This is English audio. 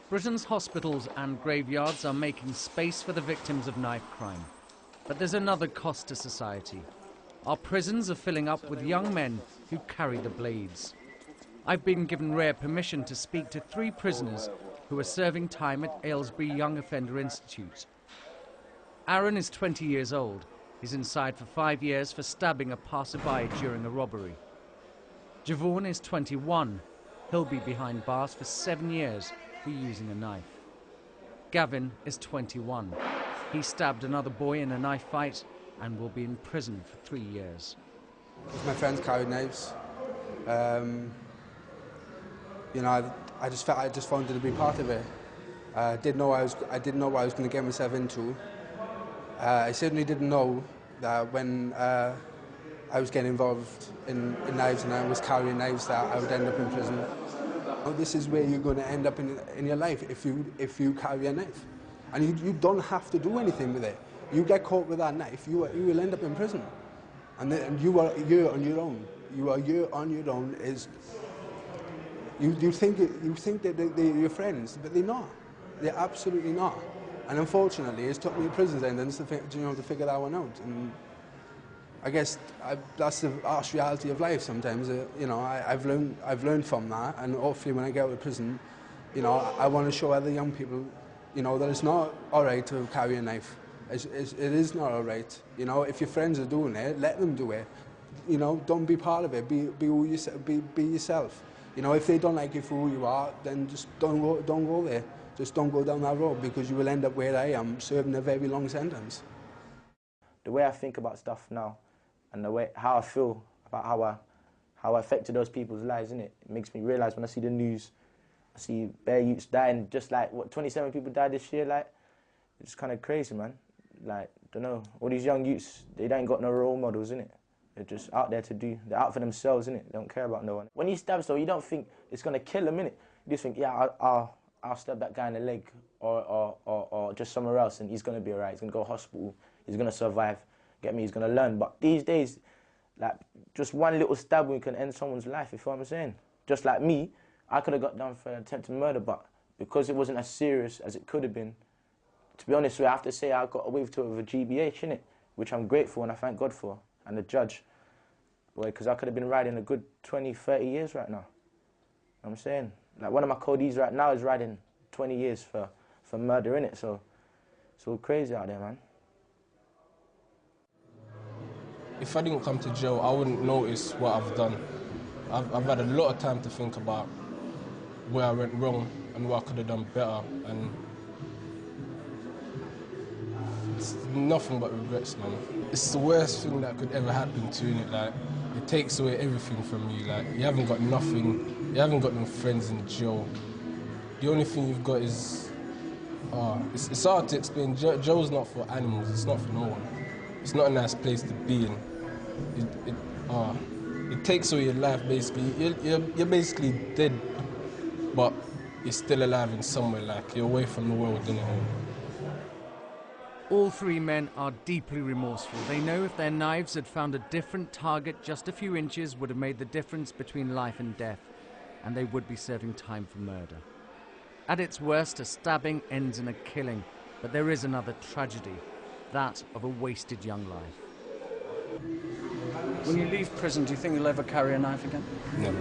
Britain's hospitals and graveyards are making space for the victims of knife crime. But there's another cost to society. Our prisons are filling up with young men who carry the blades. I've been given rare permission to speak to 3 prisoners who are serving time at Aylesbury Young Offender Institute. Aaron is 20 years old. He's inside for 5 years for stabbing a passerby during a robbery. Javon is 21. He'll be behind bars for 7 years for using a knife. Gavin is 21. He stabbed another boy in a knife fight and will be in prison for 3 years. My friends carried knives. You know, I just wanted to be part of it. I didn't know what I was going to get myself into. I certainly didn't know that when I was getting involved in knives and I was carrying knives that I would end up in prison. This is where you're going to end up in your life if you carry a knife. And you don't have to do anything with it. You get caught with that knife, you will end up in prison. And you are on your own. You are on your own. You think that they're your friends, but they're not. They're absolutely not. And unfortunately, it's took me a prison sentence to figure that one out. And I guess that's the harsh reality of life sometimes. You know, I've learned from that, and hopefully when I get out of prison, you know, I want to show other young people, you know, that it's not all right to carry a knife. It is not all right. You know, if your friends are doing it, let them do it. You know, don't be part of it. Be yourself. You know, if they don't like you for who you are, then just don't go there. Just don't go down that road, because you will end up where I am, serving a very long sentence. The way I think about stuff now, and how I feel about how I affected those people's lives, innit? It makes me realise when I see the news, I see bare youths dying, just like, 27 people died this year, like, it's kind of crazy, man. Like, don't know, all these young youths, they ain't got no role models, innit? They're just out there they're out for themselves, innit? They don't care about no one. When he stabs, though, you don't think it's going to kill him, innit? You just think, yeah, I'll stab that guy in the leg or just somewhere else, and he's going to be all right. He's going to go to hospital. He's going to survive. Get me? He's going to learn. But these days, like, just one little stab wound can end someone's life, you feel what I'm saying? Just like me, I could have got done for attempted murder, but because it wasn't as serious as it could have been, to be honest with you, I have to say I got away with it with a GBH, innit? Which I'm grateful and I thank God for, and the judge. Because I could have been riding a good 20, 30 years right now. You know what I'm saying? Like, one of my codees right now is riding 20 years for murder, innit? So it's all crazy out there, man. If I didn't come to jail, I wouldn't notice what I've done. I've had a lot of time to think about where I went wrong and what I could have done better, and it's nothing but regrets, man. It's the worst thing that could ever happen to you, innit? Like, it takes away everything from you. Like, you haven't got nothing, you haven't got no friends in jail. The only thing you've got is, it's hard to explain. Jail's not for animals, it's not for no one. It's not a nice place to be in. It takes away your life, basically. You're basically dead, but you're still alive in somewhere, like, you're away from the world, innit? All 3 men are deeply remorseful. They know if their knives had found a different target just a few inches would have made the difference between life and death, and they would be serving time for murder. At its worst, a stabbing ends in a killing, but there is another tragedy, that of a wasted young life. When you leave prison, do you think you'll ever carry a knife again? No.